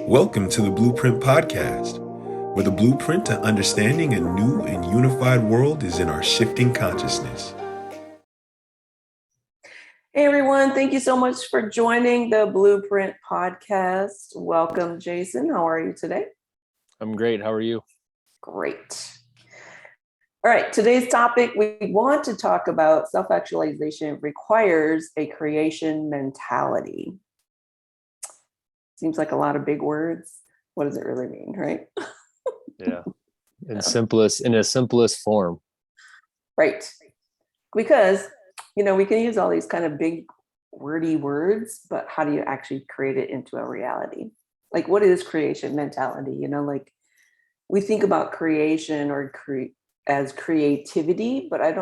Welcome to the Blueprint Podcast, where the blueprint to understanding a new and unified world is in our shifting consciousness. Hey everyone, thank you so much for joining the Blueprint Podcast. Welcome, Jason. How are you today? I'm great. How are you? Great. All right, today's topic, we want to talk about self-actualization requires a creation mentality. Seems like a lot of big words. What does it really mean, right? Yeah. In a simplest form. Right. Because, we can use all these kind of big wordy words, but how do you actually create it into a reality? Like, what is creation mentality? Like we think about creation or as creativity, but I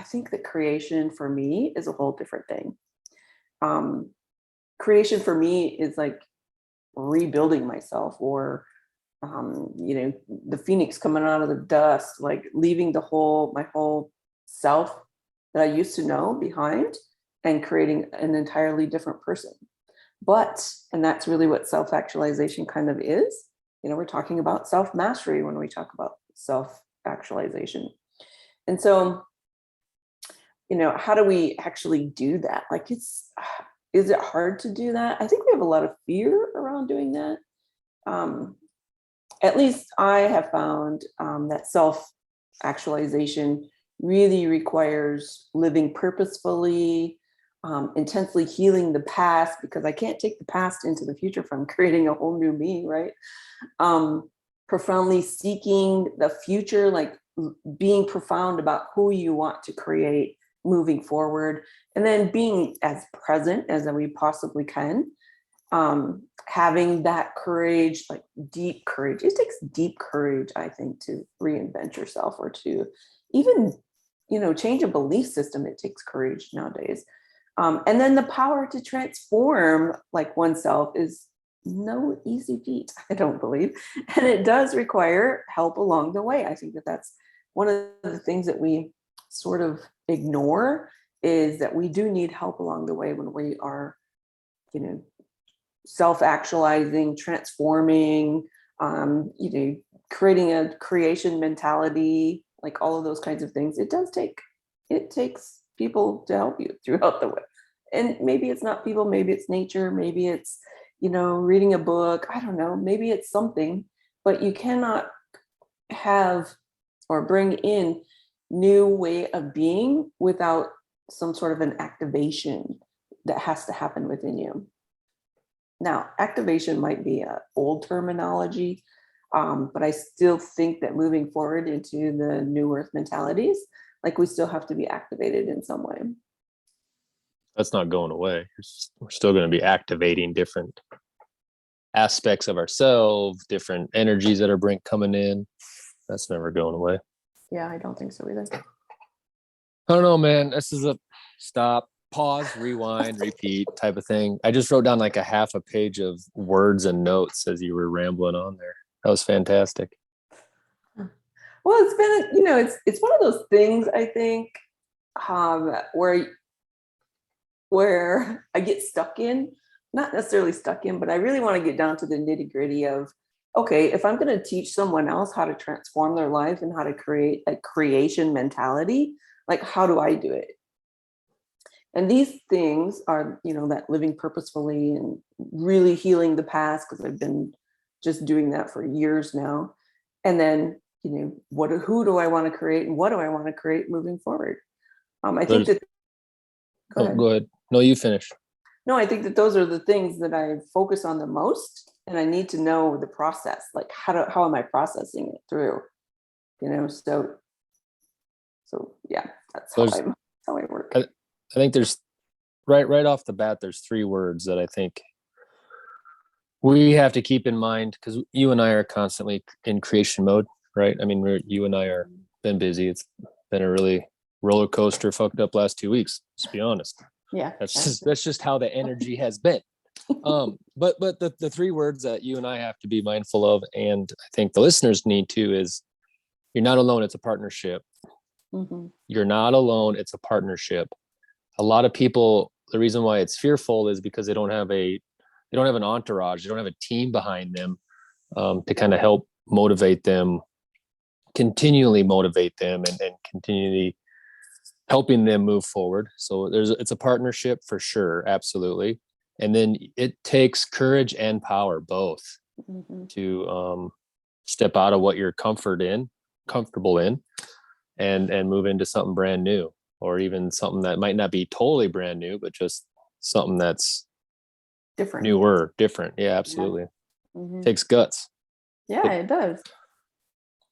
think that creation for me is a whole different thing. Creation for me is like rebuilding myself, or the phoenix coming out of the dust, like leaving my whole self that I used to know behind and creating an entirely different person. And that's really what self-actualization kind of is. We're talking about self-mastery when we talk about self-actualization. And so, how do we actually do that? Like, is it hard to do that? I think we have a lot of fear around doing that. At least I have found that self-actualization really requires living purposefully, intensely healing the past, because I can't take the past into the future from creating a whole new me, right? Profoundly seeking the future, like being profound about who you want to create moving forward, and then being as present as we possibly can. Having that courage, like deep courage. It takes deep courage, I think, to reinvent yourself, or to even, change a belief system. It takes courage nowadays. And then the power to transform like oneself is no easy feat, I don't believe. And it does require help along the way. I think that that's one of the things that we sort of ignore, is that we do need help along the way when we are, self-actualizing, transforming, creating a creation mentality, like all of those kinds of things. It takes people to help you throughout the way. And maybe it's not people, maybe it's nature, maybe it's, reading a book, I don't know, maybe it's something, but you cannot have or bring in new way of being without some sort of an activation that has to happen within you. Now, activation might be an old terminology, but I still think that moving forward into the new earth mentalities, like we still have to be activated in some way. That's not going away. We're still going to be activating different aspects of ourselves, different energies that are coming in. That's never going away. Yeah, I don't think so either. I don't know, man. This is a stop, pause, rewind, repeat type of thing. I just wrote down like a half a page of words and notes as you were rambling on there. That was fantastic. Well, it's been, it's one of those things, I think, where I get stuck in, not necessarily stuck in, but I really want to get down to the nitty gritty of, okay, if I'm going to teach someone else how to transform their life and how to create a creation mentality, like, how do I do it? And these things are, that living purposefully and really healing the past, because I've been just doing that for years now. And then, who do I want to create, and what do I want to create moving forward? I think that. Go ahead. No, you finish. No, I think that those are the things that I focus on the most, and I need to know the process. Like, how am I processing it through? So yeah, that's how I work. I think there's right off the bat, there's three words that I think we have to keep in mind, because you and I are constantly in creation mode, right? I mean, you and I are been busy. It's been a really roller coaster, fucked up last 2 weeks. Let's be honest. Yeah, that's just how the energy has been. But the three words that you and I have to be mindful of, and I think the listeners need to, is you're not alone. It's a partnership. Mm-hmm. You're not alone. It's a partnership. A lot of people, the reason why it's fearful is because they don't have a they don't have an entourage, they don't have a team behind them to kind of help motivate them, continually motivate them, and continually helping them move forward. So it's a partnership for sure, absolutely. And then it takes courage and power both to step out of what you're comfortable in, and move into something brand new, or even something that might not be totally brand new, but just something that's Different. newer, different. Yeah, absolutely. Takes guts. Yeah, it does. It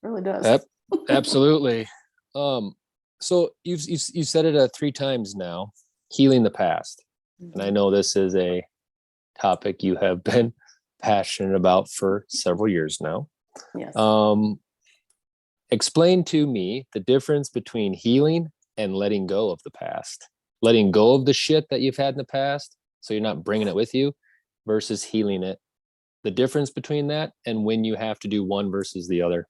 really does. Absolutely. So you've said it 3 times now, healing the past. And I know this is a topic you have been passionate about for several years now. Yes. Explain to me the difference between healing and letting go of the past. Letting go of the shit that you've had in the past, so you're not bringing it with you, versus healing it. The difference between that, and when you have to do one versus the other.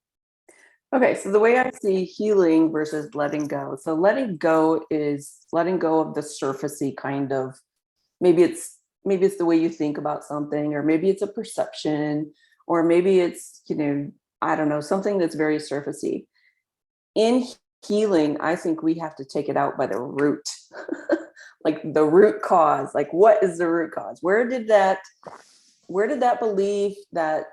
Okay, so the way I see healing versus letting go. So letting go is letting go of the surfacey kind of, maybe it's the way you think about something, or maybe it's a perception, or maybe it's, I don't know, something that's very surfacey. In healing, I think we have to take it out by the root. Like the root cause. Like, what is the root cause? Where did that belief, that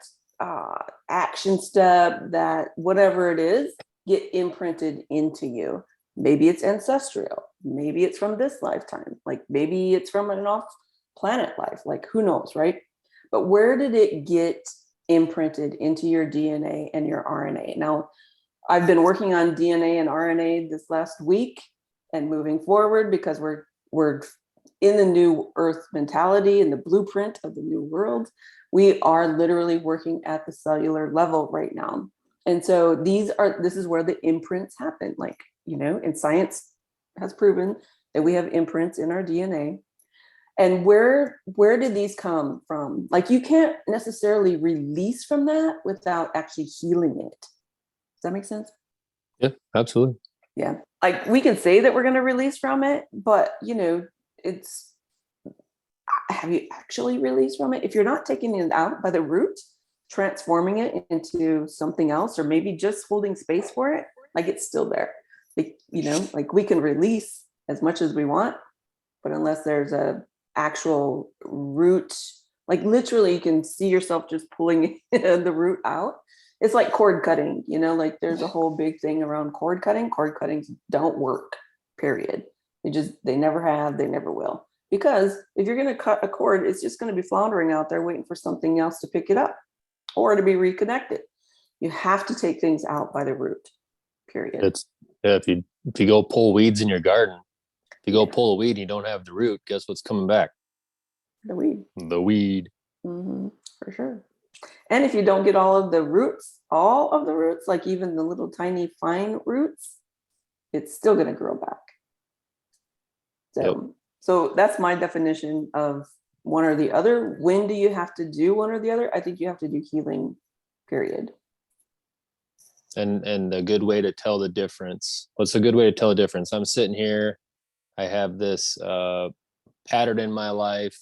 action step, that whatever it is, get imprinted into you? Maybe it's ancestral, maybe it's from this lifetime, like maybe it's from an off planet life, like who knows, right? But where did it get imprinted into your DNA and your RNA? Now, I've been working on DNA and RNA this last week and moving forward, because we're in the new earth mentality and the blueprint of the new world. We are literally working at the cellular level right now. And so this is where the imprints happen. Like, and science has proven that we have imprints in our DNA. And where did these come from? Like, you can't necessarily release from that without actually healing it. Does that make sense? Yeah, absolutely. Yeah. Like, we can say that we're going to release from it, but it's, have you actually released from it? If you're not taking it out by the root, transforming it into something else, or maybe just holding space for it, like, it's still there. Like, like, we can release as much as we want, but unless there's a actual root, like literally you can see yourself just pulling the root out. It's like cord cutting, like there's a whole big thing around cord cutting. Cord cuttings don't work, period. They never have, they never will. Because if you're going to cut a cord, it's just going to be floundering out there waiting for something else to pick it up or to be reconnected. You have to take things out by the root, period. If you go pull weeds in your garden, if you go pull a weed and you don't have the root, guess what's coming back? The weed. For sure. And if you don't get all of the roots, like even the little tiny fine roots, it's still going to grow back. So that's my definition of one or the other. When do you have to do one or the other? I think you have to do healing, period. And a good way to tell the difference. What's a good way to tell the difference? I'm sitting here, I have this pattern in my life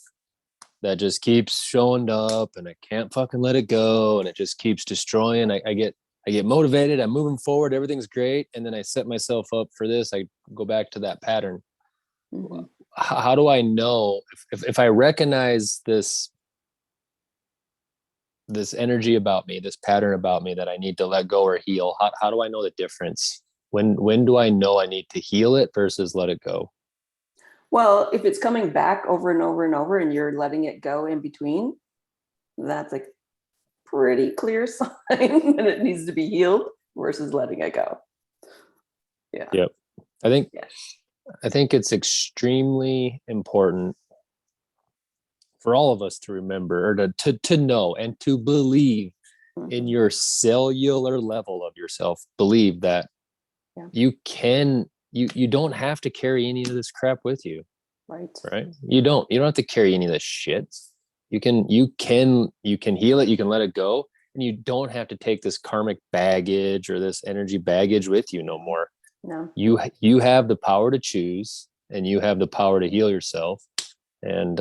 that just keeps showing up, and I can't fucking let it go, and it just keeps destroying. I get motivated, I'm moving forward, everything's great, and then I set myself up for this. I go back to that pattern. How do I know if I recognize this energy about me, this pattern about me that I need to let go or heal? How do I know the difference? When do I know I need to heal it versus let it go? Well, if it's coming back over and over and over and you're letting it go in between, that's a pretty clear sign that it needs to be healed versus letting it go. Yeah. Yep. I think it's extremely important for all of us to remember, or to know and to believe in your cellular level of yourself. Believe that you don't have to carry any of this crap with you. Right. You don't have to carry any of this shit. You can heal it. You can let it go, and you don't have to take this karmic baggage or this energy baggage with you no more. No. You have the power to choose, and you have the power to heal yourself. And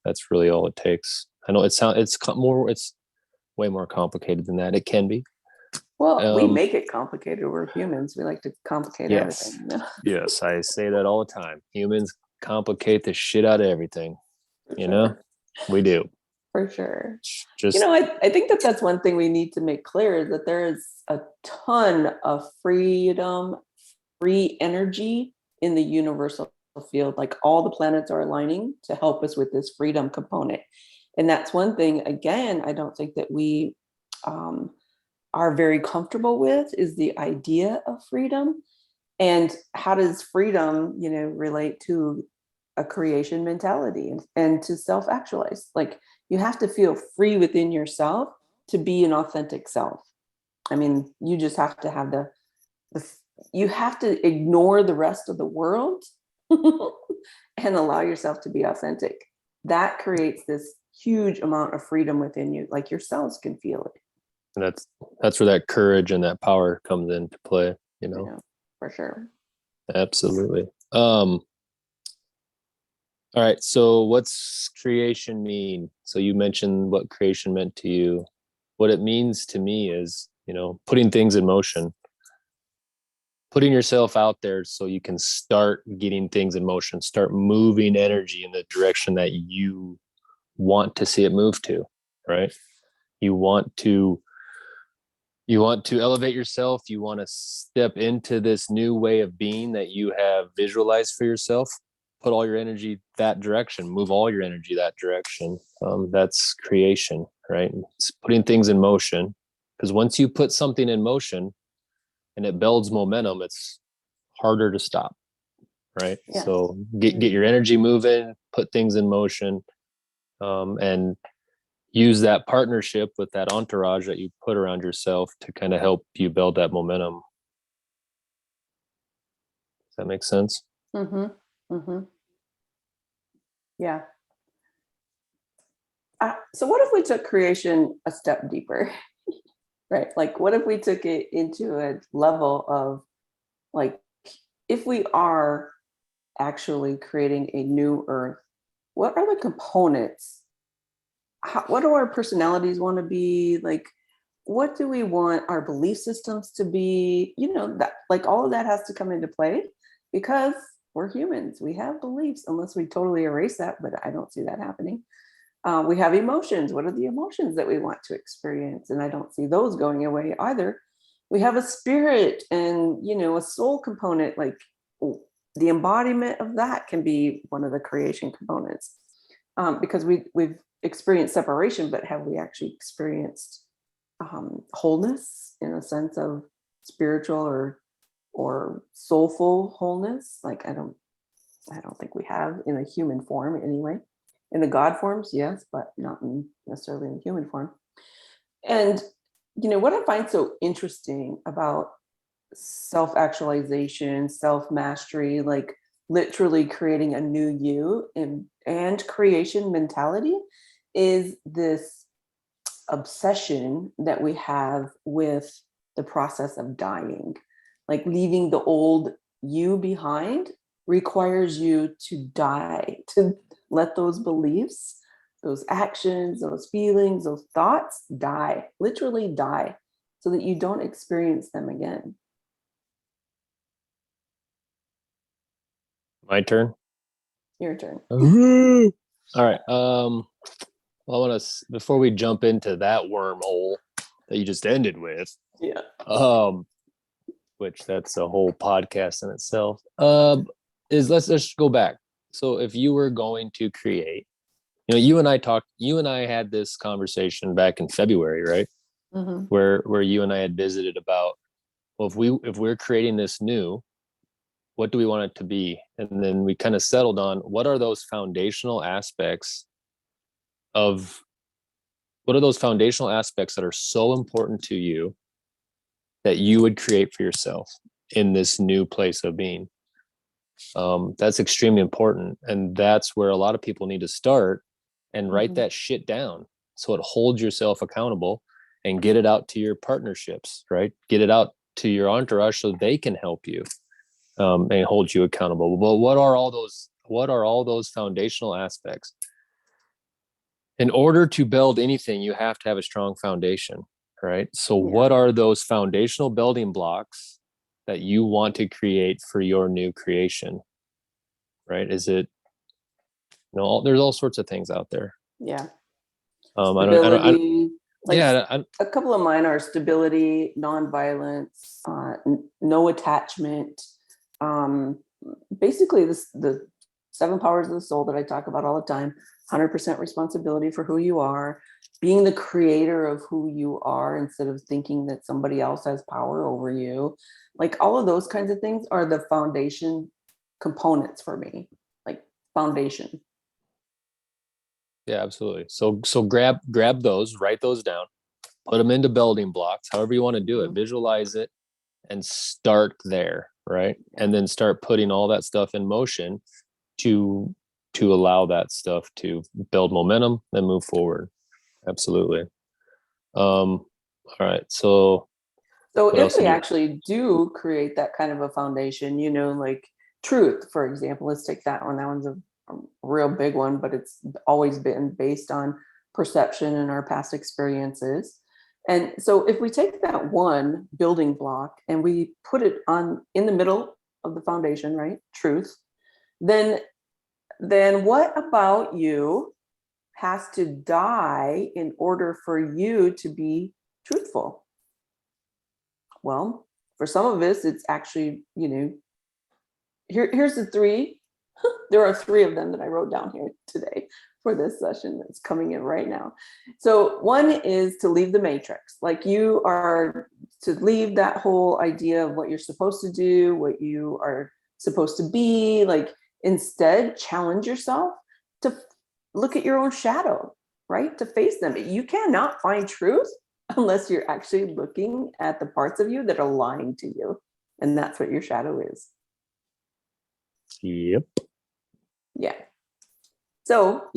that's really all it takes. I know it's way more complicated than that. It can be. Well, we make it complicated. We're humans. We like to complicate Yes. everything. You know? Yes, I say that all the time. Humans complicate the shit out of everything. For You sure. know, we do. For sure. Just I think that that's one thing we need to make clear, is that there is a ton of freedom, free energy in the universal field. Like, all the planets are aligning to help us with this freedom component. And that's one thing, again, I don't think that we are very comfortable with, is the idea of freedom. And how does freedom, relate to a creation mentality and to self-actualize? Like, you have to feel free within yourself to be an authentic self. I mean, you just have to have you have to ignore the rest of the world and allow yourself to be authentic. That creates this huge amount of freedom within you. Like, your cells can feel it. and that's where that courage and that power comes into play, you know. Yeah, for sure. Absolutely. All right, so what's creation mean? So you mentioned what creation meant to you. What it means to me is, putting things in motion, putting yourself out there so you can start getting things in motion, start moving energy in the direction that you want to see it move to, right? You want to elevate yourself. You want to step into this new way of being that you have visualized for yourself. Put all your energy that direction, move all your energy that direction. That's creation, right? It's putting things in motion, because once you put something in motion and it builds momentum, it's harder to stop, right? Yes. So get your energy moving, put things in motion, and use that partnership with that entourage that you put around yourself to kind of help you build that momentum. Does that make sense? Mm-hmm. Mm-hmm. Yeah. So what if we took creation a step deeper? Right? Like, what if we took it into a level of, like, if we are actually creating a new earth, what are the components? What do our personalities want to be? Like, what do we want our belief systems to be? That, like, all of that has to come into play, because we're humans. We have beliefs, unless we totally erase that, but I don't see that happening. We have emotions. What are the emotions that we want to experience? And I don't see those going away either. We have a spirit and, a soul component. Like, the embodiment of that can be one of the creation components, because we've experienced separation, but have we actually experienced wholeness, in a sense of spiritual or soulful wholeness? Like, I don't think we have, in a human form anyway. In the God forms, yes, but not necessarily in the human form. And what I find so interesting about self-actualization, self-mastery, like literally creating a new you, and creation mentality, is this obsession that we have with the process of dying. Like, leaving the old you behind requires you to die, to let those beliefs, those actions, those feelings, those thoughts die, literally die, so that you don't experience them again. My turn. Your turn. All right. Well, I want to, before we jump into that wormhole that you just ended with, Yeah. Which that's a whole podcast in itself, is let's go back. So if you were going to create, you and I had this conversation back in February, right? Mm-hmm. Where you and I had visited about, well, if we're creating this new, what do we want it to be? And then we kind of settled on, what are those foundational aspects that are so important to you that you would create for yourself in this new place of being? That's extremely important. And that's where a lot of people need to start and write that shit down, so it holds yourself accountable, and get it out to your partnerships, right? Get it out to your entourage so they can help you, and hold you accountable. But what are all those foundational aspects? in order to build anything, you have to have a strong foundation, right? So Yeah. what are those foundational building blocks that you want to create for your new creation, right? Is it, there's all sorts of things out there. Yeah. I don't, Stability. Like a couple of mine are stability, nonviolence, no attachment. Basically, the 7 powers of the soul that I talk about all the time. 100% responsibility for who you are, being the creator of who you are instead of thinking that somebody else has power over you. Like all of those kinds of things are the foundation components for me. Like foundation. Yeah, absolutely. So grab those, write those down, put them into building blocks, however you want to do it, visualize it, and start there, right? And then start putting all that stuff in motion to allow that stuff to build momentum and move forward. Absolutely. All right. So If we actually do create that kind of a foundation, like truth, for example, let's take that one. That one's a real big one, but it's always been based on perception and our past experiences. And so if we take that one building block and we put it in the middle of the foundation, right? Truth, then what about you has to die in order for you to be truthful? Well, for some of us, it's actually, here's the 3. There are 3 of them that I wrote down here today for this session that's coming in right now. So one is to leave the matrix. Like you are to leave that whole idea of what you're supposed to do, what you are supposed to be. Like instead, challenge yourself to look at your own shadow, right? To face them. You cannot find truth unless you're actually looking at the parts of you that are lying to you. And that's what your shadow is. Yep. Yeah. So,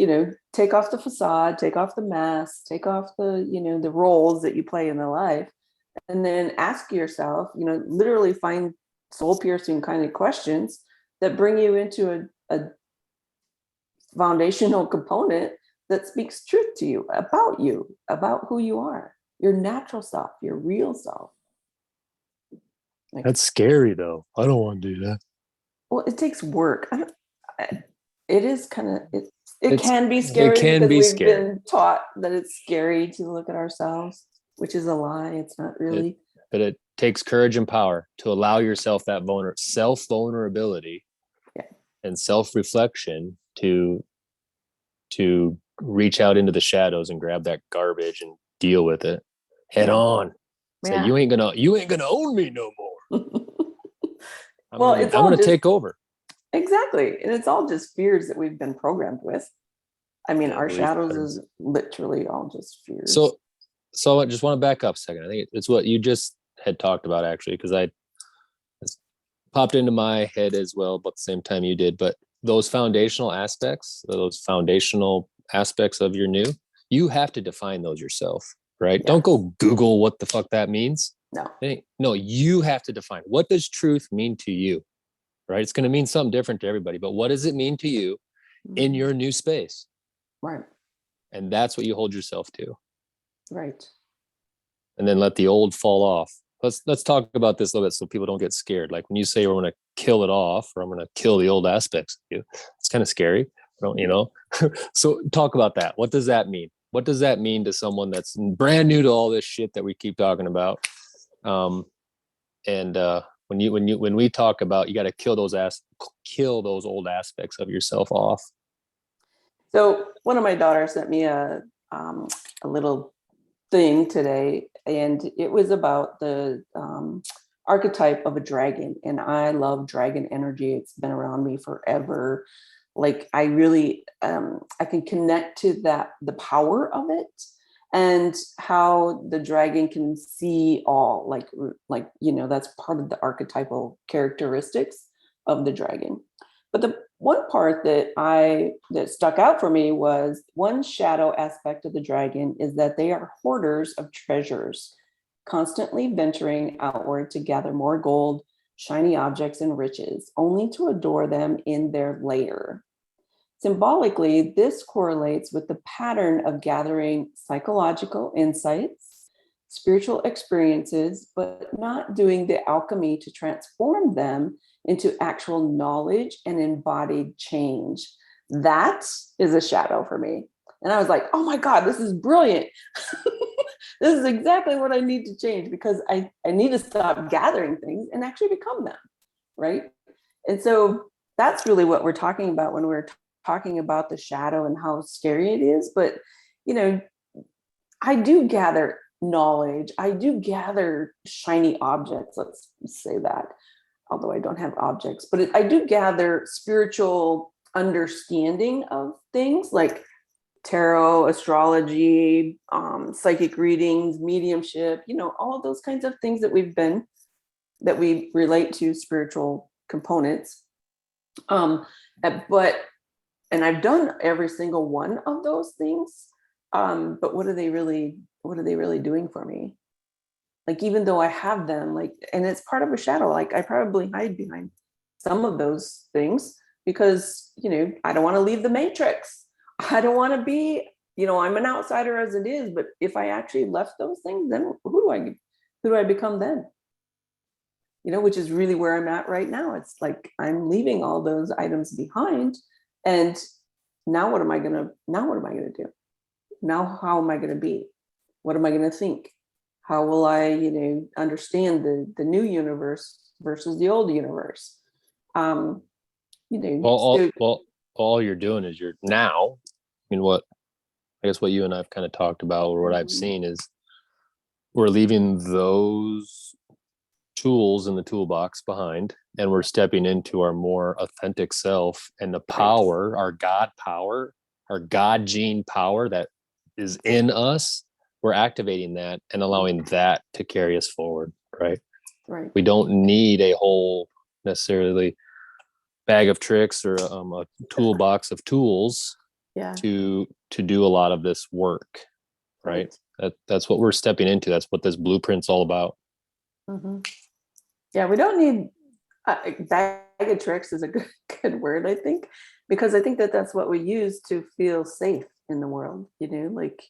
take off the facade, take off the mask, take off the, the roles that you play in the life, and then ask yourself, literally find soul piercing kind of questions that bring you into a foundational component that speaks truth to you, about who you are, your natural self, your real self. Like, that's scary though. I don't want to do that. Well, it takes work. It is kind of, it can be scary because we've been taught that it's scary to look at ourselves, which is a lie. It's not really. But it takes courage and power to allow yourself that self-vulnerability and self-reflection to reach out into the shadows and grab that garbage and deal with it head on. Say, you ain't gonna own me no more. I'm gonna take over. Exactly. And it's all just fears that we've been programmed with. I mean, our shadows is literally all just fears. So I just want to back up a second. I think it's what you just had talked about, actually, because it popped into my head as well, but at the same time you did. But those foundational aspects of your new, you have to define those yourself, right? Yeah. Don't go Google what the fuck that means. No, you have to define. What does truth mean to you? Right? It's going to mean something different to everybody, but what does it mean to you in your new space? Right. And that's what you hold yourself to. Right. And then let the old fall off. Let's talk about this a little bit so people don't get scared. Like when you say we're going to kill it off, or I'm going to kill the old aspects of you, it's kind of scary. So talk about that. What does that mean? What does that mean to someone that's brand new to all this shit that we keep talking about? When we talk about, you got to kill those old aspects of yourself off. So one of my daughters sent me a little thing today, and it was about the archetype of a dragon. And I love dragon energy. It's been around me forever. Like I really, I can connect to the power of it, and how the dragon can see all, like that's part of the archetypal characteristics of the dragon. But the one part that stuck out for me was one shadow aspect of the dragon is that they are hoarders of treasures, constantly venturing outward to gather more gold, shiny objects, and riches, only to adore them in their lair. Symbolically, this correlates with the pattern of gathering psychological insights, spiritual experiences, but not doing the alchemy to transform them into actual knowledge and embodied change. That is a shadow for me. And I was like, oh my God, this is brilliant. This is exactly what I need to change, because I need to stop gathering things and actually become them, right? And so that's really what we're talking about when we're talking about the shadow and how scary it is. But, you know, I do gather knowledge. I do gather shiny objects, let's say that, although I don't have objects, but I do gather spiritual understanding of things like tarot, astrology, psychic readings, mediumship, you know, all of those kinds of things that we relate to spiritual components. But and I've done every single one of those things. But what are they really doing for me? Like, even though I have them, like, and it's part of a shadow, like I probably hide behind some of those things because, you know, I don't want to leave the matrix. I don't want to be, you know, I'm an outsider as it is, but if I actually left those things, then who do I become then? You know, which is really where I'm at right now. It's like I'm leaving all those items behind, and now what am I gonna do? Now how am I gonna be? What am I gonna think? How will I, you know, understand the new universe versus the old universe? You know, All you're doing is you're now. I mean, what you and I've kind of talked about, or what I've seen, is we're leaving those tools in the toolbox behind, and we're stepping into our more authentic self and the power, our God gene power that is in us. We're activating that and allowing that to carry us forward. Right. We don't need a whole necessarily bag of tricks or a toolbox of tools to do a lot of this work. Right. That's what we're stepping into. That's what this blueprint's all about. Mm-hmm. Yeah, we don't need bag of tricks is a good word, I think, because I think that's what we use to feel safe in the world. You know, like,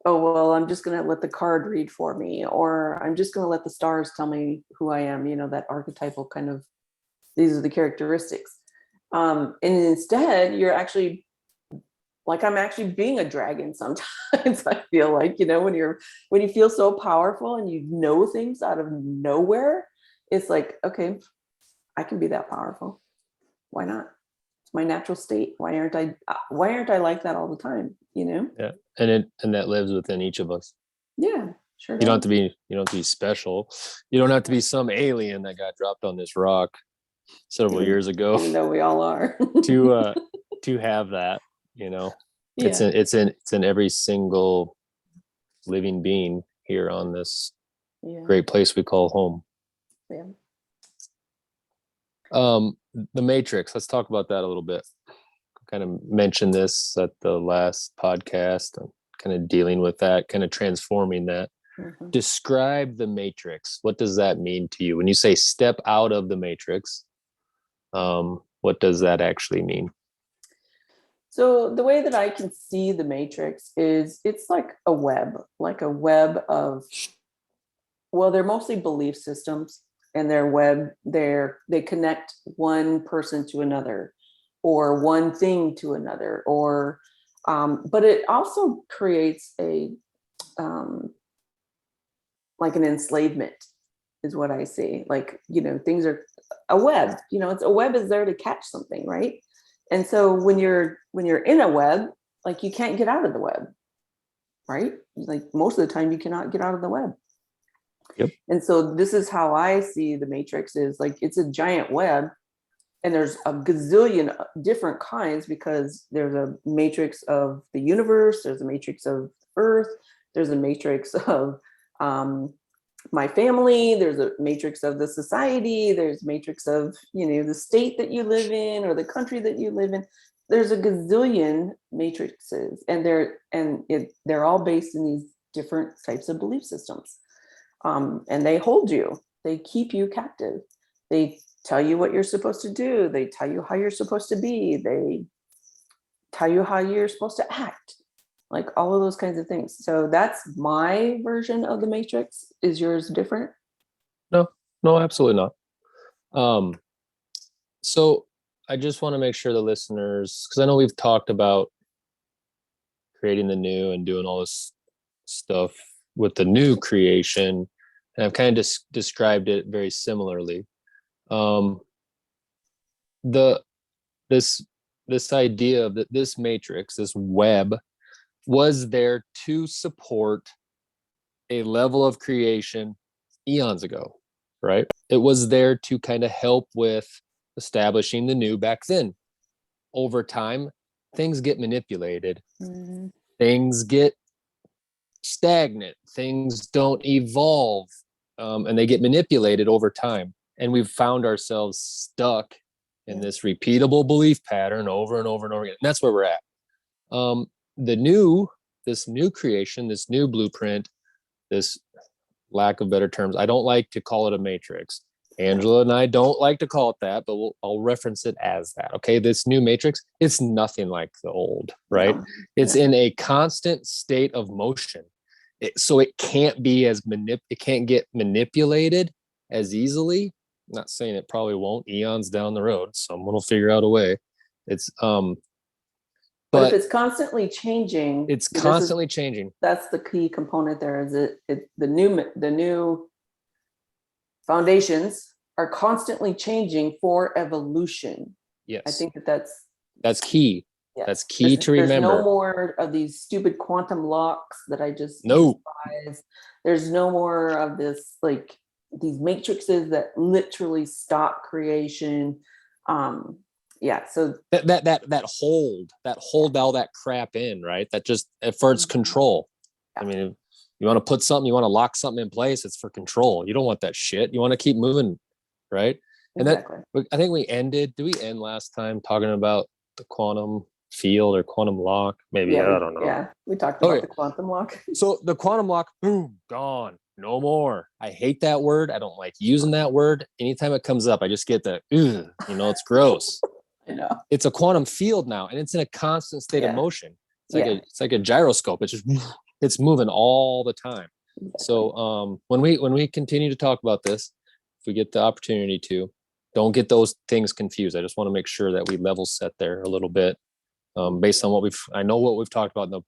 oh, well, I'm just going to let the card read for me, or I'm just going to let the stars tell me who I am. You know, that archetypal kind of, these are the characteristics. And instead, you're actually, like, I'm actually being a dragon sometimes. I feel like, you know, when you feel so powerful and you know things out of nowhere, it's like, okay, I can be that powerful. Why not? It's my natural state. Why aren't I like that all the time? You know? Yeah. And that lives within each of us. Yeah, sure. You don't have to be special. You don't have to be some alien that got dropped on this rock several years ago. Even though we all are. to have that, you know. Yeah. It's in every single living being here on this great place we call home. Yeah. The Matrix, let's talk about that a little bit. Kind of mentioned this at the last podcast. I'm kind of dealing with that, kind of transforming that. Mm-hmm. Describe the Matrix. What does that mean to you? When you say step out of the Matrix, what does that actually mean? So the way that I can see the Matrix is it's like a web of, well, they're mostly belief systems, and they connect one person to another, or one thing to another, or but it also creates a like an enslavement is what I see. Like, you know, things are a web, you know, a web is there to catch something, right? And so when you're in a web, like, you can't get out of the web, right? Like, most of the time you cannot get out of the web. Yep. And so this is how I see the Matrix, is like, it's a giant web, and there's a gazillion different kinds, because there's a matrix of the universe, there's a matrix of Earth, there's a matrix of my family, there's a matrix of the society, there's a matrix of, you know, the state that you live in, or the country that you live in. There's a gazillion matrices, and they're all based in these different types of belief systems. And they hold you, they keep you captive. They tell you what you're supposed to do. They tell you how you're supposed to be. They tell you how you're supposed to act, like all of those kinds of things. So that's my version of the matrix. Is yours different? No, absolutely not. So I just want to make sure the listeners, because I know we've talked about creating the new and doing all this stuff with the new creation, and I've kind of described it very similarly. This idea of this matrix, this web, was there to support a level of creation eons ago, right? It was there to kind of help with establishing the new back then. Over time, things get manipulated. Mm-hmm. Things get stagnant. Things don't evolve, and they get manipulated over time. And we've found ourselves stuck in this repeatable belief pattern over and over and over again. And that's where we're at. This new creation, this new blueprint, this lack of better terms, I don't like to call it a matrix. Angela and I don't like to call it that, but I'll reference it as that. Okay, this new matrix, it's nothing like the old, right? No. It's in a constant state of motion, so it can't be it can't get manipulated as easily. I'm not saying it probably won't. Eons down the road, someone will figure out a way. It's but if it's constantly changing, it's constantly changing. That's the key component there. Is the new foundations are constantly changing for evolution. Yes, I think that's key. Yeah. That's key to remember. There's no more of these stupid quantum locks that I just despise. There's no more of this, like these matrices that literally stop creation. So that hold all that crap in, right? That just for its control. Yeah. I mean, you want to put something, you want to lock something in place, it's for control. You don't want that shit. You want to keep moving, right? Exactly. And I think did we end last time talking about the quantum field or quantum lock? Maybe, I don't know. Yeah, we talked about the quantum lock. So the quantum lock, boom, gone. No more. I hate that word. I don't like using that word. Anytime it comes up, I just get it's gross. I know. It's a quantum field now, and it's in a constant state of motion. It's like a gyroscope. It's moving all the time. Exactly. So when we continue to talk about this, if we get the opportunity to, don't get those things confused. I just want to make sure that we level set there a little bit, based on I know what we've talked about in the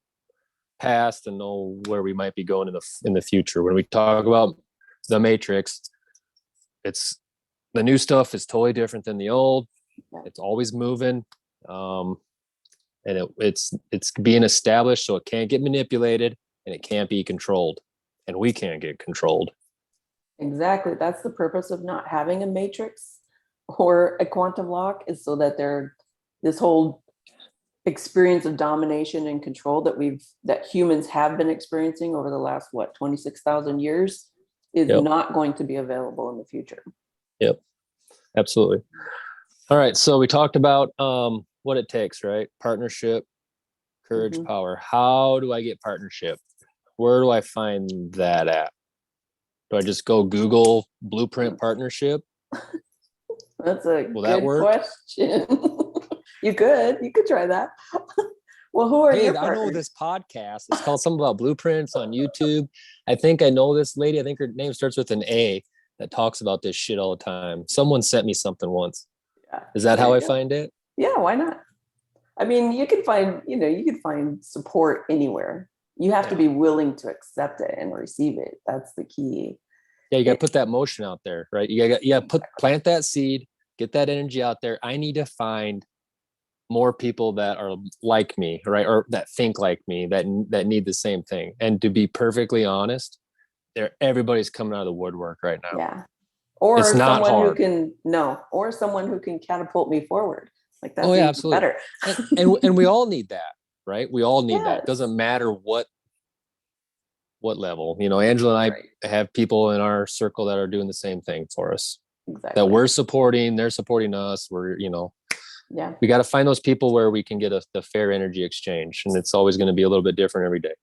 past and know where we might be going in the future. When we talk about the matrix, it's the new stuff is totally different than the old. It's always moving, and it's being established, so it can't get manipulated and it can't be controlled, and we can't get controlled. Exactly. That's the purpose of not having a matrix or a quantum lock, is so that this whole experience of domination and control that humans have been experiencing over the last 26,000 years is not going to be available in the future. Yep, absolutely. All right, so we talked about what it takes, right? Partnership, courage, power. How do I get partnership? Where do I find that at? Do I just go Google blueprint partnership? That's a good question. You could try that. Well, who are your partners? I know this podcast. It's called something about blueprints on YouTube. I think I know this lady. I think her name starts with an A, that talks about this shit all the time. Someone sent me something once. Yeah. Is that how I find it? Yeah, why not? I mean, you can find support anywhere. You have to be willing to accept it and receive it. That's the key. Yeah, you got to put that motion out there, right? You got plant that seed, get that energy out there. I need to find more people that are like me, right? Or that think like me, that need the same thing. And to be perfectly honest, everybody's coming out of the woodwork right now. Yeah. Or it's not someone hard. Or someone who can catapult me forward. Like that's even better. and we all need that, right? We all need that. It doesn't matter what level. Angela and I have people in our circle that are doing the same thing for us. Exactly. That we're supporting, they're supporting us. We got to find those people where we can get the fair energy exchange, and it's always going to be a little bit different every day.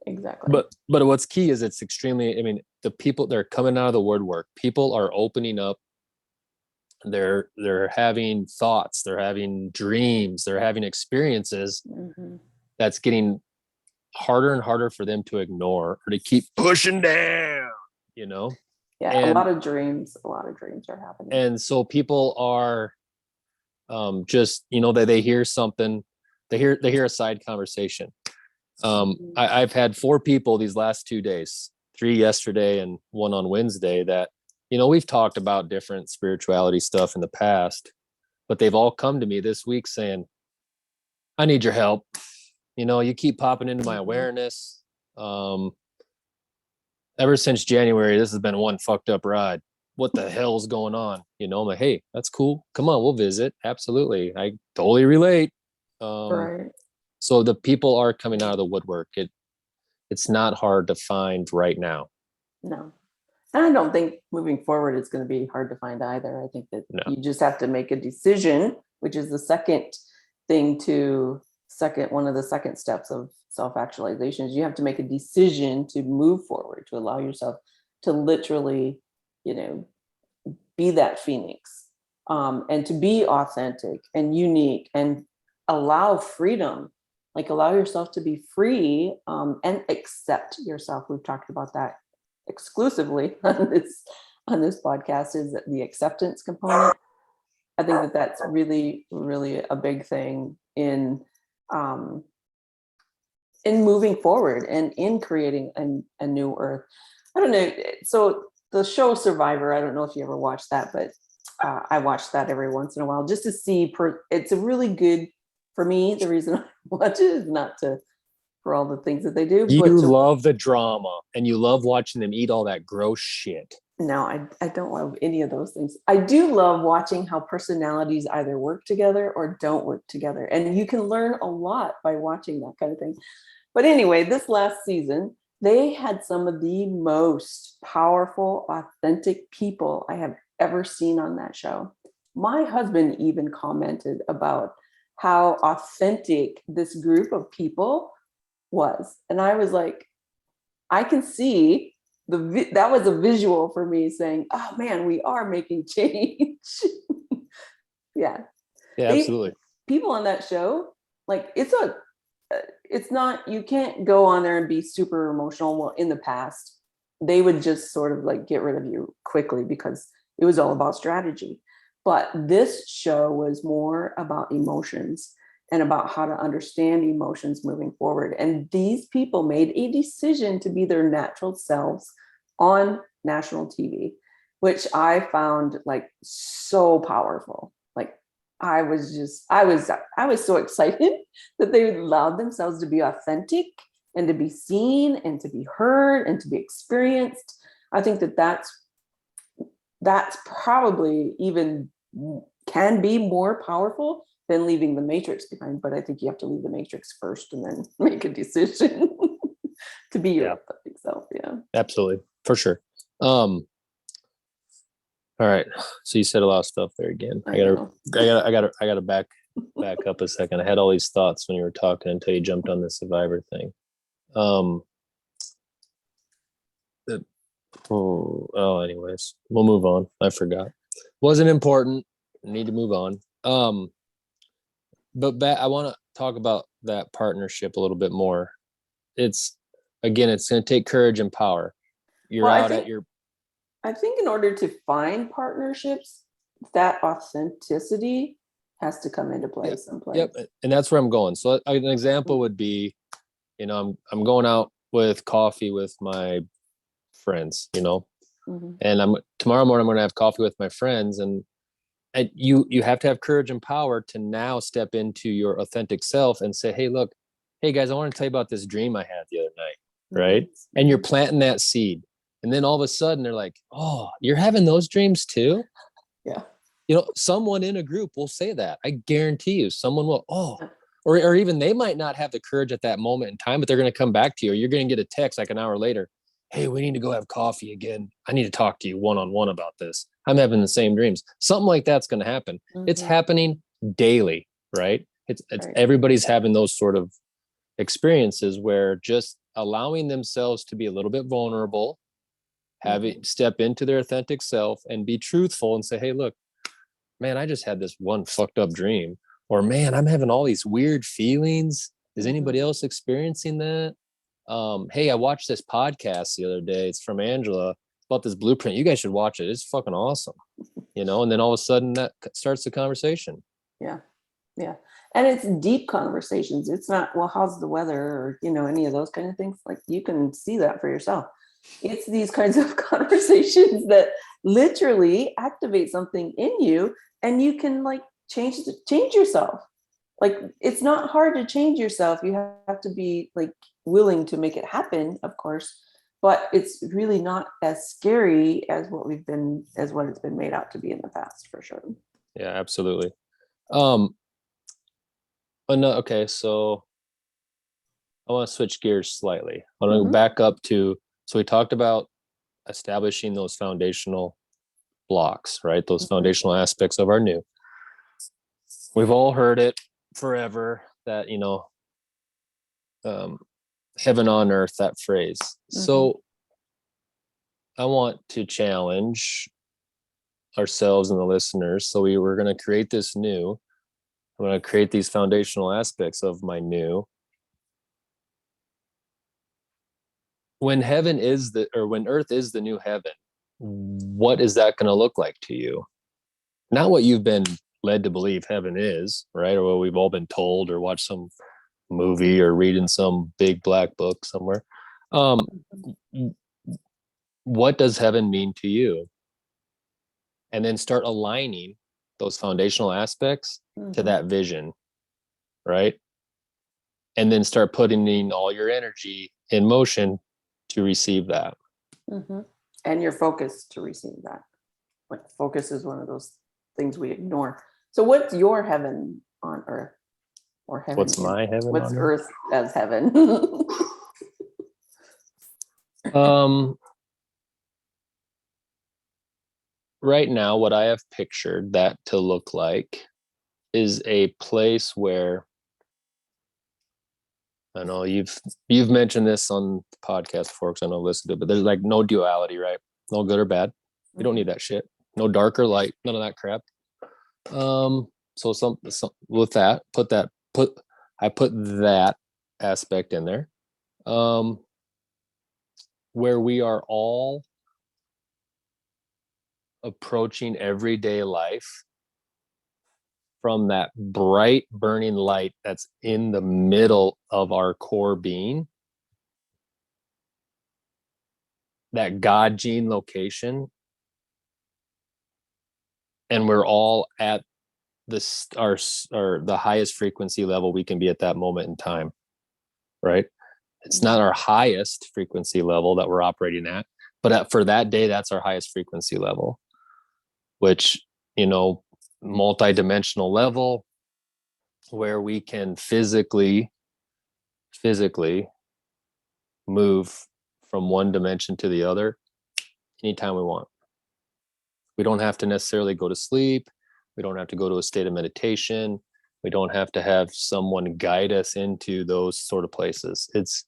Exactly. But what's key is it's extremely, the people that are coming out of the woodwork, people are opening up they're having thoughts, they're having dreams, they're having experiences that's getting harder and harder for them to ignore or to keep pushing down, Yeah, and a lot of dreams are happening. and so people are just that they hear something, they hear a side conversation. I've had 4 people these last 2 days, 3 yesterday and 1 on Wednesday, that we've talked about different spirituality stuff in the past, but they've all come to me this week saying, I need your help. You keep popping into my awareness. Ever since January, this has been one fucked up ride. What the hell's going on? I'm like, hey, that's cool. Come on, we'll visit. Absolutely. I totally relate. Right. So the people are coming out of the woodwork. It's not hard to find right now. No. And I don't think moving forward it's going to be hard to find either. I think that you just have to make a decision, which is the one of the second steps of self-actualization, is you have to make a decision to move forward, to allow yourself to literally, be that phoenix, and to be authentic and unique and allow freedom, like allow yourself to be free, and accept yourself. We've talked about that exclusively on this podcast, is the acceptance component. I think that that's really, really a big thing in moving forward and in creating a new earth. I don't know. So the show Survivor, I don't know if you ever watched that, but I watch that every once in a while just to see. It's a really good, for me, the reason I watch it is not for all the things that they do. You love the drama and you love watching them eat all that gross shit. No, I don't love any of those things. I do love watching how personalities either work together or don't work together. And you can learn a lot by watching that kind of thing. But anyway, this last season, they had some of the most powerful, authentic people I have ever seen on that show. My husband even commented about how authentic this group of people was. And I was like, I can see that was a visual for me saying, oh man, we are making change. Yeah, absolutely. People on that show, like it's not, you can't go on there and be super emotional. Well, in the past, they would just sort of like get rid of you quickly because it was all about strategy. But this show was more about emotions and about how to understand emotions moving forward. And these people made a decision to be their natural selves on national TV, which I found like so powerful. Like I was so excited that they allowed themselves to be authentic and to be seen and to be heard and to be experienced. I think that that's probably even can be more powerful than leaving the matrix behind. But I think you have to leave the matrix first and then make a decision to be your authentic self. Yeah, absolutely, for sure. All right, so you said a lot of stuff there again. I gotta back up a second. I had all these thoughts when you were talking until you jumped on the Survivor thing. Anyways, we'll move on. I forgot. Wasn't important. Need to move on. But I want to talk about that partnership a little bit more. It's going to take courage and power. I think in order to find partnerships, that authenticity has to come into play someplace. Yep. And that's where I'm going. So an example would be, I'm going out with coffee with my friends, and tomorrow morning I'm going to have coffee with my friends, and you have to have courage and power to now step into your authentic self and say, hey guys, I want to tell you about this dream I had the other night. Right. Mm-hmm. And you're planting that seed. And then all of a sudden they're like, oh, you're having those dreams too? Yeah. Someone in a group will say that. I guarantee you someone will, or even they might not have the courage at that moment in time, but they're going to come back to you, or you're going to get a text like an hour later. Hey, we need to go have coffee again. I need to talk to you one-on-one about this. I'm having the same dreams. Something like that's going to happen. Mm-hmm. It's happening daily, right? It's right. Everybody's having those sort of experiences where just allowing themselves to be a little bit vulnerable, step into their authentic self and be truthful and say, hey, look, man, I just had this one fucked up dream, or man, I'm having all these weird feelings. Is anybody else experiencing that? Hey, I watched this podcast the other day. It's from Angela about this blueprint. You guys should watch it. It's fucking awesome. And then all of a sudden that starts the conversation. Yeah. Yeah. And it's deep conversations. It's not, well, how's the weather, or, any of those kind of things. Like, you can see that for yourself. It's these kinds of conversations that literally activate something in you, and you can like change yourself. Like, it's not hard to change yourself. You have to be like willing to make it happen, of course, but it's really not as scary as what it's been made out to be in the past, for sure. Yeah, absolutely. Okay, so I want to switch gears slightly. I want to go back up to, so we talked about establishing those foundational blocks, right? Those foundational aspects of our new. We've all heard it forever, that, heaven on earth, that phrase. So I want to challenge ourselves and the listeners. So we're going to create this new. I'm going to create these foundational aspects of my new. When heaven is when earth is the new heaven, what is that going to look like to you? Not what you've been led to believe heaven is, right? Or what we've all been told, or watched some movie, or read in some big black book somewhere. What does heaven mean to you? And then start aligning those foundational aspects to that vision, right? And then start putting in all your energy in motion to receive that. And your focus to receive that. Like, focus is one of those things we ignore. So what's your heaven on earth? Or heaven? What's my heaven? What's on earth as heaven? Right now, what I have pictured that to look like is a place where, I know you've mentioned this on the podcast before, because I know I listened to it, but there's like no duality, right? No good or bad. We don't need that shit. No dark or light. None of that crap. So some with that, I put that aspect in there, where we are all approaching everyday life from that bright burning light that's in the middle of our core being, that God gene location, and we're all at the highest frequency level we can be at that moment in time, right? It's not our highest frequency level that we're operating at, but for that day, that's our highest frequency level, which, multi-dimensional level, where we can physically move from one dimension to the other anytime we want. We don't have to necessarily go to sleep. We don't have to go to a state of meditation. We don't have to have someone guide us into those sort of places. It's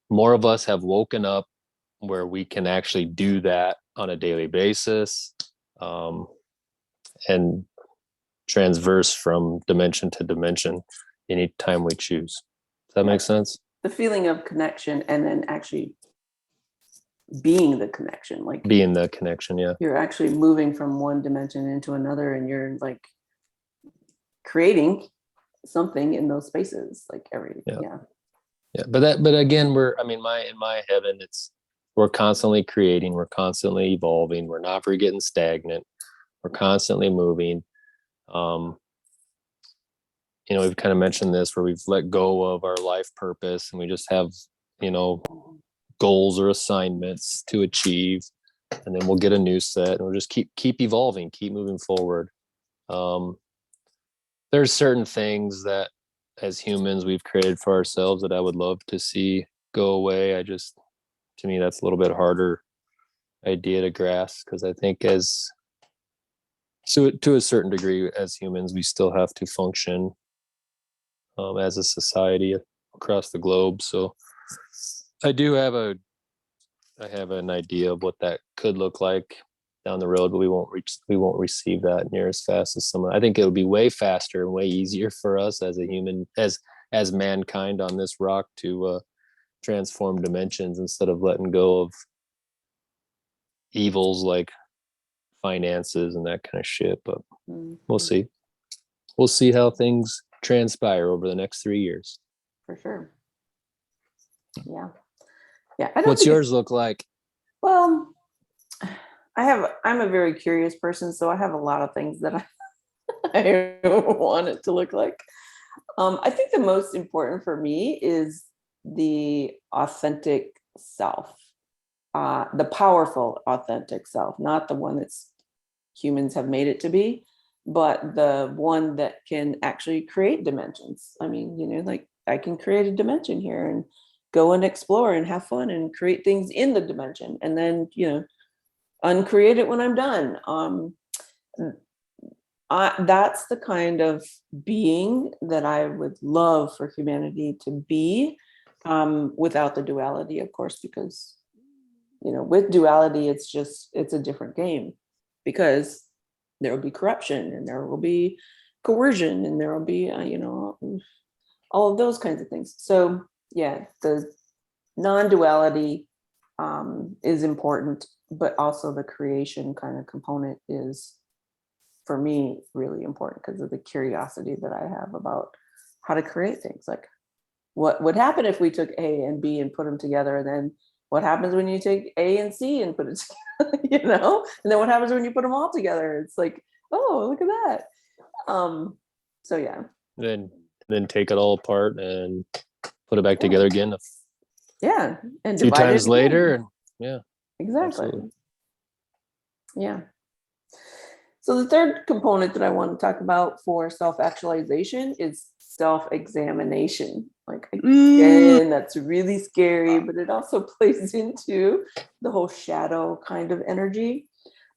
more of us have woken up where we can actually do that on a daily basis, and transverse from dimension to dimension anytime we choose. Does that make sense? The feeling of connection, and then actually being the connection. Like, being the connection, yeah. You're actually moving from one dimension into another, and you're like creating something in those spaces, like yeah. But again, in my heaven, we're constantly creating, we're constantly evolving, we're not getting stagnant, we're constantly moving. We've kind of mentioned this, where we've let go of our life purpose, and we just have, goals or assignments to achieve, and then we'll get a new set, and we'll just keep evolving, keep moving forward. There's certain things that as humans we've created for ourselves that I would love to see go away. To me, that's a little bit harder idea to grasp, because I think to a certain degree, as humans, we still have to function as a society across the globe. So I have an idea of what that could look like. down the road, but we won't receive that near as fast as someone. I think it would be way faster and way easier for us as a human, as mankind on this rock to transform dimensions instead of letting go of evils like finances and that kind of shit. But we'll see. We'll see how things transpire over the next 3 years. For sure. Yeah. Yeah. What's yours look like? Well, I'm a very curious person, so I have a lot of things that I want it to look like. I think the most important for me is the authentic self, the powerful, authentic self, not the one that's humans have made it to be, but the one that can actually create dimensions. I mean, like I can create a dimension here and go and explore and have fun and create things in the dimension, and then, uncreate it when I'm done. That's the kind of being that I would love for humanity to be, without the duality, of course, because, with duality, it's a different game, because there will be corruption and there will be coercion and there will be, all of those kinds of things. So yeah, the non-duality is important, but also the creation kind of component is, for me, really important because of the curiosity that I have about how to create things. Like, what would happen if we took A and B and put them together, and then what happens when you take A and C and put it together, and then what happens when you put them all together? It's like, oh, look at that. So yeah. Then take it all apart and put it back together again. Yeah, and a few times later, and yeah, exactly. Absolutely. Yeah. So the third component that I want to talk about for self-actualization is self-examination. Like, again, that's really scary, but it also plays into the whole shadow kind of energy.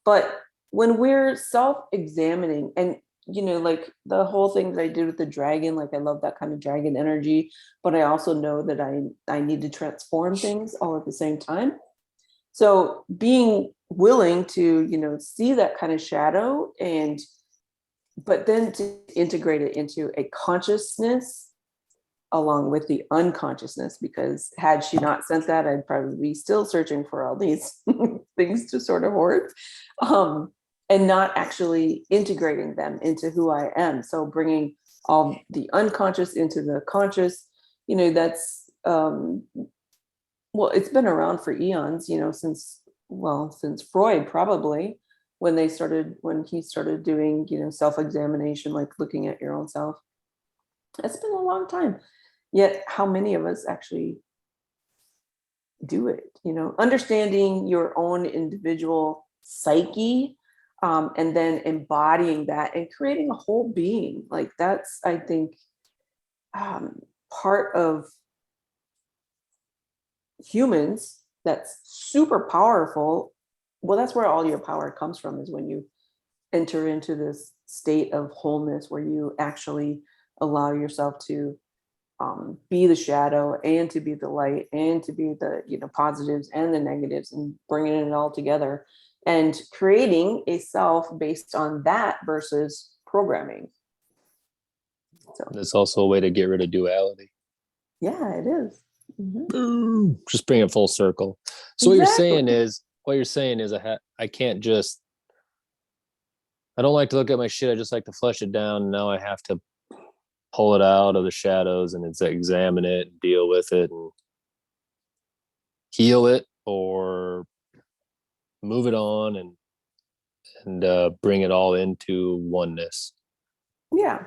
But when we're self-examining, and like the whole thing that I did with the dragon, like I love that kind of dragon energy, but I also know that I need to transform things all at the same time. So being willing to, see that kind of shadow, but then to integrate it into a consciousness along with the unconsciousness, because had she not sent that, I'd probably be still searching for all these things to sort of hoard, and not actually integrating them into who I am. So bringing all the unconscious into the conscious, that's, well, it's been around for eons, since Freud, probably, when he started doing, self-examination, like looking at your own self. It's been a long time. Yet how many of us actually do it? Understanding your own individual psyche, and then embodying that and creating a whole being. Like, that's, I think, part of humans that's super powerful. Well, that's where all your power comes from, is when you enter into this state of wholeness where you actually allow yourself to be the shadow and to be the light and to be the positives and the negatives, and bringing it all together and creating a self based on that versus programming. So it's also a way to get rid of duality. Yeah, it is. Mm-hmm. Just bring it full circle. So Exactly. what you're saying is I can't just, I don't like to look at my shit. I just like to flush it down. Now I have to pull it out of the shadows and examine it and deal with it and heal it or move it on and bring it all into oneness. Yeah.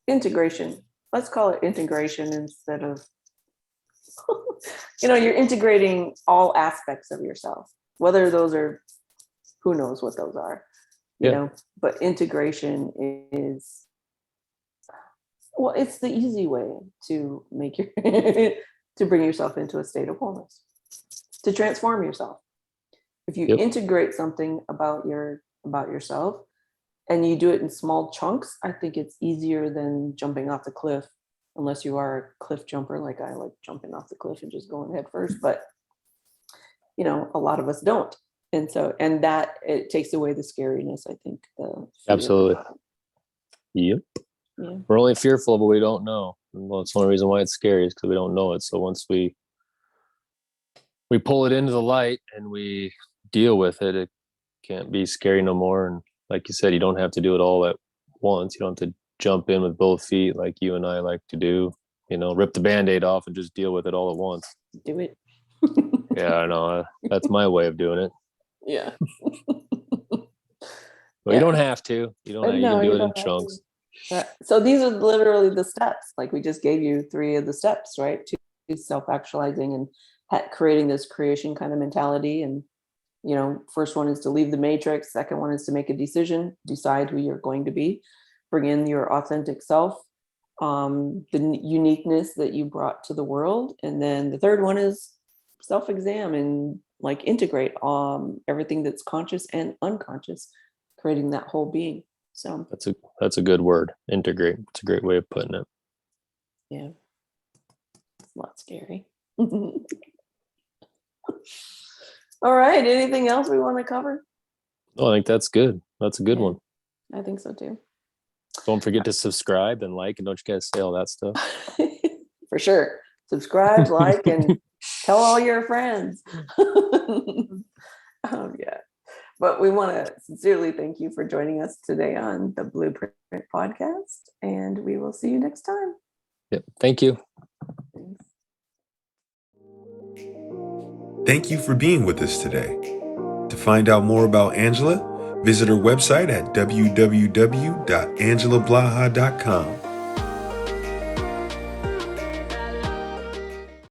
Integration. Let's call it integration instead of, you're integrating all aspects of yourself, whether those are, who knows what those are, but integration is, well, it's the easy way to make to bring yourself into a state of wholeness, to transform yourself. If you integrate something about yourself and you do it in small chunks, I think it's easier than jumping off the cliff, unless you are a cliff jumper. Like, I like jumping off the cliff and just going head first, but a lot of us don't. And so, and that it takes away the scariness, I think. The fear. Absolutely. Yep. Yeah. We're only fearful of what we don't know. Well, it's the only reason why it's scary is because we don't know it. So once we pull it into the light and we deal with it, it can't be scary no more. And like you said, you don't have to do it all at once. You don't have to jump in with both feet like you and I like to do. Rip the Band-Aid off and just deal with it all at once. Do it. Yeah, I know. That's my way of doing it. Yeah. But you don't have to. You can do it in chunks. So these are literally the steps. Like we just gave you 3 of the steps, right? To self-actualizing and creating this creation kind of mentality. And, first one is to leave the matrix. Second one is to make a decision, decide who you're going to be, bring in your authentic self, the uniqueness that you brought to the world. And then the third one is self-exam and like integrate everything that's conscious and unconscious, creating that whole being. So that's a good word. Integrate. It's a great way of putting it. Yeah. It's not scary. All right. Anything else we want to cover? Oh, I think that's good. That's a good one. I think so too. Don't forget to subscribe and like, and don't you guys say all that stuff? For sure. Subscribe, like, and tell all your friends. Yeah. But we want to sincerely thank you for joining us today on the Blueprint Podcast, and we will see you next time. Yep. Thank you. Thanks. Thank you for being with us today. To find out more about Angela, visit her website at www.angelablaha.com.